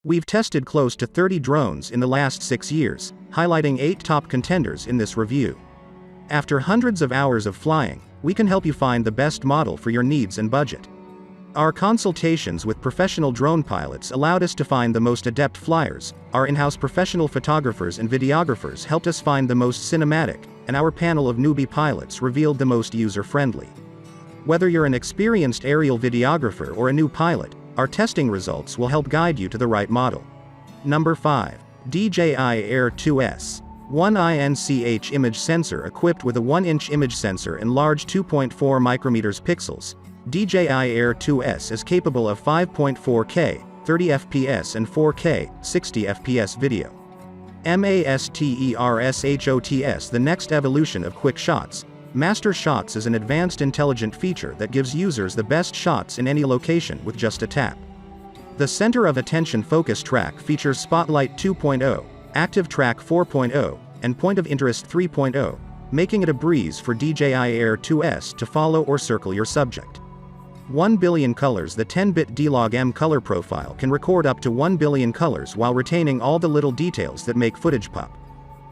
We've tested close to 30 drones in the last 6 years, highlighting 8 top contenders in this review. After hundreds of hours of flying, we can help you find the best model for your needs and budget. Our consultations with professional drone pilots allowed us to find the most adept flyers, our in-house professional photographers and videographers helped us find the most cinematic, and our panel of newbie pilots revealed the most user-friendly. Whether you're an experienced aerial videographer or a new pilot, our testing results will help guide you to the right model. Number 5. DJI Air 2S. 1 INCH image sensor equipped with a 1-inch image sensor and large 2.4 micrometers pixels. DJI Air 2S is capable of 5.4K, 30 fps and 4K, 60 fps video. MASTERSHOTS. The next evolution of quick shots. Master Shots is an advanced intelligent feature that gives users the best shots in any location with just a tap. The Center of Attention Focus Track features Spotlight 2.0, Active Track 4.0, and Point of Interest 3.0, making it a breeze for DJI Air 2S to follow or circle your subject. 1 billion colors. The 10-bit D-Log-M color profile can record up to 1 billion colors while retaining all the little details that make footage pop.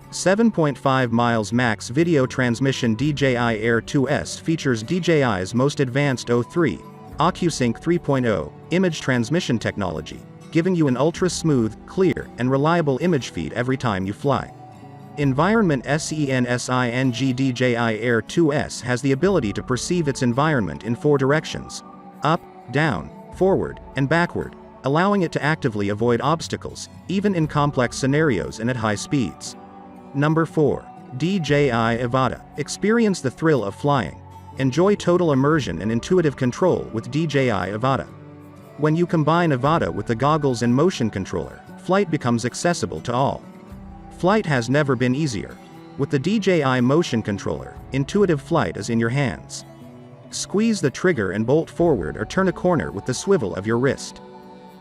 7.5 miles max video transmission. DJI Air 2S features DJI's most advanced O3, OcuSync 3.0, image transmission technology, giving you an ultra-smooth, clear, and reliable image feed every time you fly. Environment Sensing. DJI Air 2S has the ability to perceive its environment in 4 directions: up, down, forward, and backward, allowing it to actively avoid obstacles, even in complex scenarios and at high speeds. Number 4. DJI Avata. Experience the thrill of flying. Enjoy total immersion and intuitive control with DJI Avata. When you combine Avata with the goggles and motion controller, flight becomes accessible to all. Flight has never been easier. With the DJI motion controller, intuitive flight is in your hands. Squeeze the trigger and bolt forward or turn a corner with the swivel of your wrist.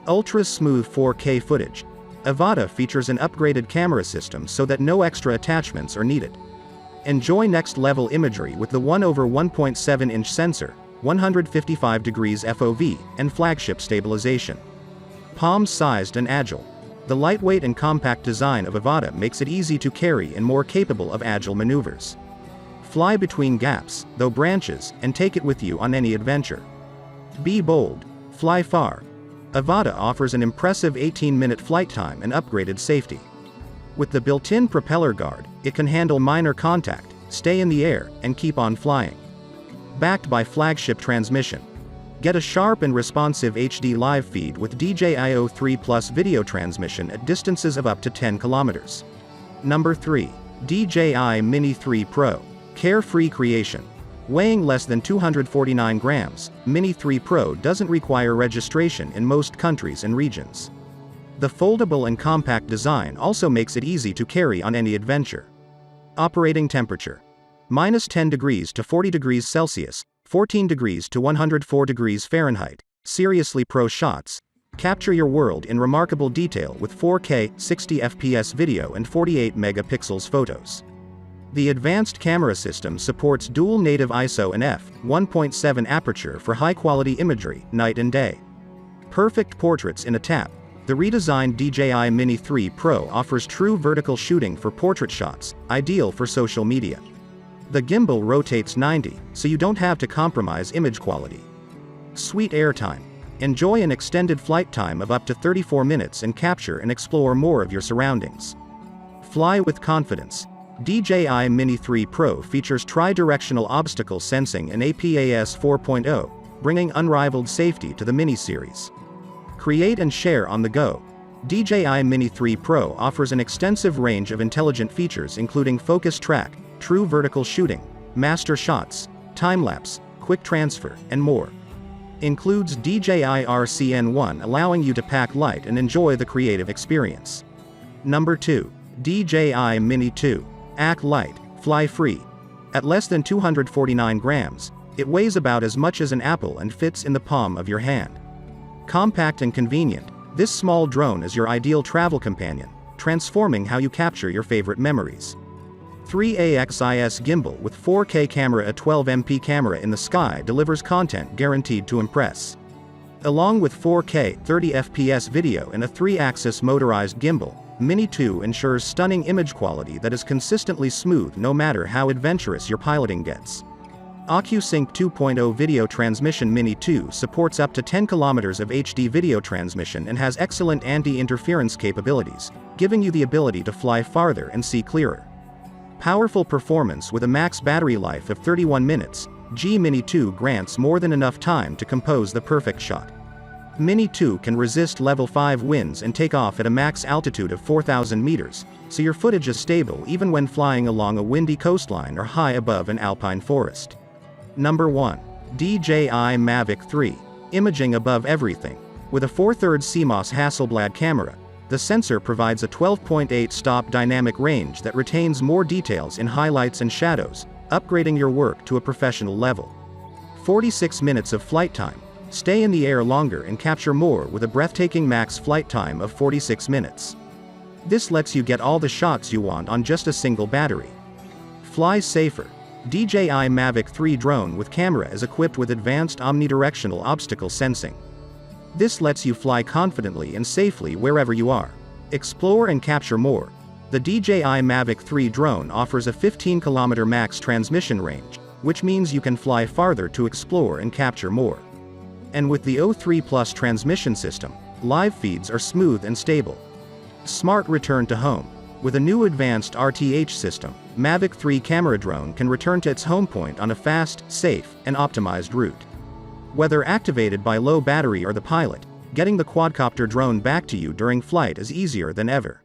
Ultra-smooth 4K footage. Avata features an upgraded camera system so that no extra attachments are needed. Enjoy next-level imagery with the 1/1.7-inch sensor, 155 degrees FOV, and flagship stabilization. Palm-sized and agile. The lightweight and compact design of Avata makes it easy to carry and more capable of agile maneuvers. Fly between gaps, though branches, and take it with you on any adventure. Be bold. Fly far. Avata offers an impressive 18-minute flight time and upgraded safety. With the built-in propeller guard, it can handle minor contact, stay in the air, and keep on flying. Backed by flagship transmission. Get a sharp and responsive HD live feed with DJI O3 Plus video transmission at distances of up to 10 kilometers. Number 3. DJI Mini 3 Pro. Carefree creation. Weighing less than 249 grams, Mini 3 Pro doesn't require registration in most countries and regions. The foldable and compact design also makes it easy to carry on any adventure. Operating temperature. -10 degrees to 40 degrees Celsius, 14 degrees to 104 degrees Fahrenheit. Seriously pro shots. Capture your world in remarkable detail with 4K, 60 fps video and 48 megapixels photos. The advanced camera system supports dual native ISO and f1.7 aperture for high-quality imagery, night and day. Perfect portraits in a tap. The redesigned DJI Mini 3 Pro offers true vertical shooting for portrait shots, ideal for social media. The gimbal rotates 90, so you don't have to compromise image quality. Sweet airtime. Enjoy an extended flight time of up to 34 minutes and capture and explore more of your surroundings. Fly with confidence. DJI Mini 3 Pro features tri-directional obstacle sensing and APAS 4.0, bringing unrivaled safety to the Mini series. Create and share on the go. DJI Mini 3 Pro offers an extensive range of intelligent features including focus track, true vertical shooting, master shots, time-lapse, quick transfer, and more. Includes DJI RCN1 allowing you to pack light and enjoy the creative experience. Number 2. DJI Mini 2. Act light, fly free. At less than 249 grams, it weighs about as much as an apple and fits in the palm of your hand. Compact and convenient, this small drone is your ideal travel companion, transforming how you capture your favorite memories. 3AXIS gimbal with 4K camera. A 12MP camera in the sky delivers content guaranteed to impress. Along with 4K 30 FPS video and a 3-axis motorized gimbal, Mini 2 ensures stunning image quality that is consistently smooth no matter how adventurous your piloting gets. OcuSync 2.0 video transmission. Mini 2 supports up to 10 kilometers of HD video transmission and has excellent anti-interference capabilities, giving you the ability to fly farther and see clearer. Powerful performance. With a max battery life of 31 minutes, G-Mini 2 grants more than enough time to compose the perfect shot. Mini 2 can resist level 5 winds and take off at a max altitude of 4,000 meters, so your footage is stable even when flying along a windy coastline or high above an alpine forest. Number 1. DJI Mavic 3. Imaging above everything. With a 4/3 CMOS Hasselblad camera, the sensor provides a 12.8 stop dynamic range that retains more details in highlights and shadows, upgrading your work to a professional level. 46 minutes of flight time. Stay in the air longer and capture more with a breathtaking max flight time of 46 minutes. This lets you get all the shots you want on just a single battery. Fly safer. DJI Mavic 3 drone with camera is equipped with advanced omnidirectional obstacle sensing. This lets you fly confidently and safely wherever you are. Explore and capture more. The DJI Mavic 3 drone offers a 15-kilometer max transmission range, which means you can fly farther to explore and capture more. And with the O3 Plus transmission system, live feeds are smooth and stable. Smart return to home. With a new advanced RTH system, Mavic 3 camera drone can return to its home point on a fast, safe, and optimized route. Whether activated by low battery or the pilot, getting the quadcopter drone back to you during flight is easier than ever.